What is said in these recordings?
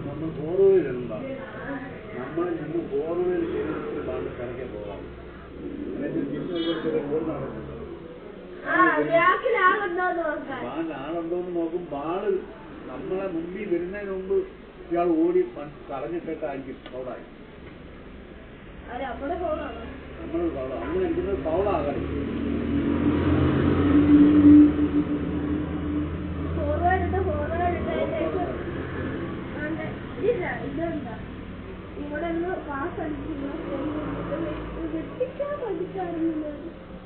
നമ്മൾ ഫോർവേഡ് നമ്മൾ നിന്ന് ഫോർവേഡ് ചെയ്തിട്ട് ബാണ്ട് കറക്കെ പോകാം. ബാണ്ട് ആളുണ്ടോന്ന് നോക്കും. ബാള് നമ്മളെ മുമ്പിൽ വരുന്നതിന് മുമ്പ് ഇയാൾ ഓടി കളഞ്ഞിട്ടായിരിക്കും ഫൗളായി. നമ്മൾ ഫൗള് അങ്ങനെ ഇരിക്കുന്നത് ഫൗളാകാൻ ഇവിടെ പാസ് അടിച്ചില്ല വെട്ടിക്കാൻ പഠിച്ചായിരുന്നു.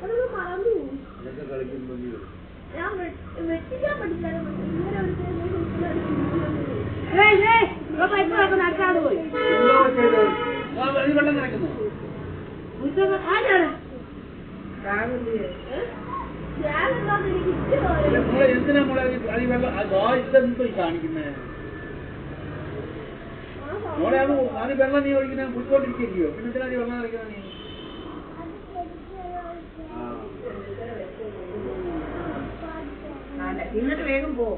അതൊന്ന് മറന്നു പോകും. ഞാൻ വെട്ടിക്കാൻ പഠിച്ചാലും ഇങ്ങനെ പോയി എന്തിനാ കാണിക്കുന്നേ? മോളെ അത് വെള്ളം നീ ഒഴിക്കുന്ന കുടിച്ചോണ്ടിരിക്കുകയോ? പിന്നെ എന്തിനാ വെള്ളം കളിക്കുന്ന നീ? എന്നിട്ട് വേഗം പോ.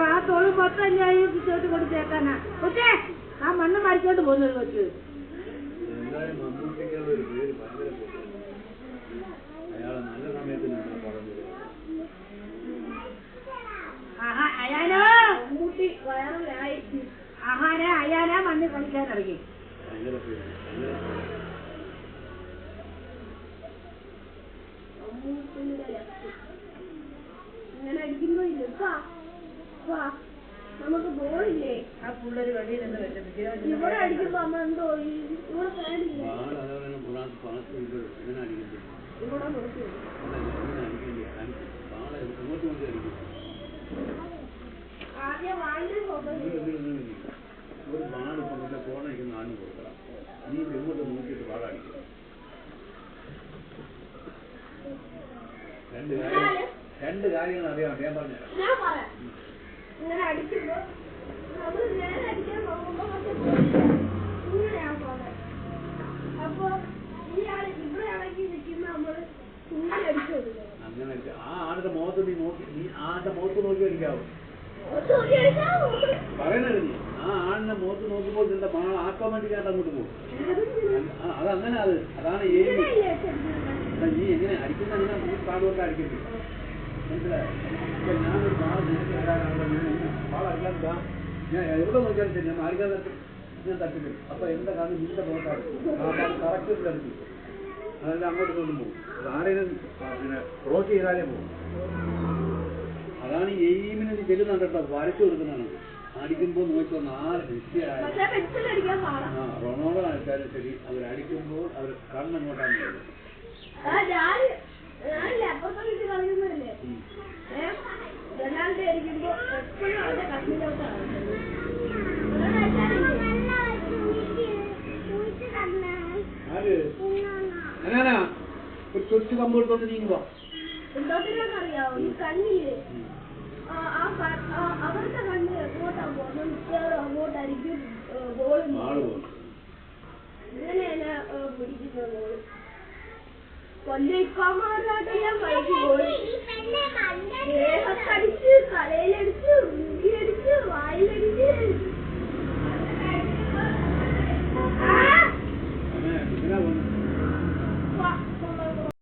ആ തോള് മൊത്തം ഞാൻ ചോട്ട് കൊടുത്തേക്കാനാ കൊച്ചേ. ആ മണ്ണ് മരിച്ചോണ്ട് പോകുന്നത് കൊച്ച്. അയാനാ മണ്ണ് കളിക്കാൻ ഇറങ്ങി. ഇങ്ങനെ അടിക്കുമ്പോ നമുക്ക് ബോളില്ലേ? ആ പിള്ളേര് വെളിയിൽ നിന്ന് ഇവിടെ അടിക്കുമ്പോ അമ്മ എന്തോ ഇവിടെ ഫാനില്ലേ? ഇവിടെ നോക്കി ആദ്യം വാങ്ങി ഒരു ബാൾ ഇപ്പം ഫോൺ അടിക്കുന്ന ആളിന് കൊടുക്കണം. നീ എങ്ങോട്ട് നോക്കിയിട്ട് ബാളടിക്കും. രണ്ട് കാര്യങ്ങൾ അറിയാം. ഞാൻ പറയാം. ഇങ്ങനെ അടിക്കുമ്പോ നമ്മള് നേരെ അടിക്കാൻ നോക്കുമ്പോ ഇങ്ങനെയാണ് പോലെ. അപ്പൊ ഇയാൾ ഇവിടെയാണെങ്കിൽ നിൽക്കുന്ന നമ്മള് ഇങ്ങനെ അടിച്ചു കൊടുക്കണം. അങ്ങനെ ആ ആളുടെ മുഖത്ത് നീ നോക്കി, നീ ആളുടെ മുഖത്ത് നോക്കി അടിക്കാവോ? പറയുന്നത് നീ ആ ആളിന്റെ മുഖത്ത് നോക്കുമ്പോൾ നിന്റെ ബാൾ ഓട്ടോമാറ്റിക്കായിട്ട് അങ്ങോട്ട് പോകും. അതങ്ങനെ അതാണ് ഏത്. നീ എങ്ങനെ അടിക്കുന്ന അങ്ങനെ പാടുകൊണ്ട് അടിക്കത്തില്ല. മനസ്സിലായോ? ഇപ്പൊ ഞാനൊരു ബാൾ ബാൾ അടിക്കാൻ ഞാൻ എവിടെ നോക്കിയാലും ശരി ഞാൻ അടിക്കാൻ ഞാൻ തട്ടിക്കും. അപ്പൊ എന്റെ കാര്യം നിന്റെ മുഖത്താണ് ആ ബാൾ കറക്റ്റ് തട്ടി. അതെല്ലാം അങ്ങോട്ട് കൊണ്ടും പോകും. അത് ആരെയും പിന്നെ ക്രോസ് ചെയ്താലേ പോകും. അതാണ് എയിമിന് ചെല്ലുന്നുണ്ട് കേട്ടോ. വരച്ചു കൊടുക്കുന്നതാണ്. അടിക്കുമ്പോൾ നോക്കിയോ 4 ഡിസ്റ്റിയായ റൊണാൾഡോ അടിച്ചാലും ശരി അവരടിക്കുമ്പോൾ അവർ കണ്ണങ്ങോട്ടാണ് വരുന്നത്. അങ്ങനാ ഒരു ചുറ്റു കമ്പോട്ടോണ്ട് നീങ്ങുമ്പോ അറിയാവോ ഈ കണ്ണില് അവരുടെ കണ്ണ് എങ്ങോട്ടാണ് പോകുന്നത്? അങ്ങോട്ടായിരിക്കും ബോൾ ഇങ്ങനെയാണ് പിടിക്കുന്നത്. കൊല്ലിക്കമാരായിട്ട് ഞാൻ കളിക്കും.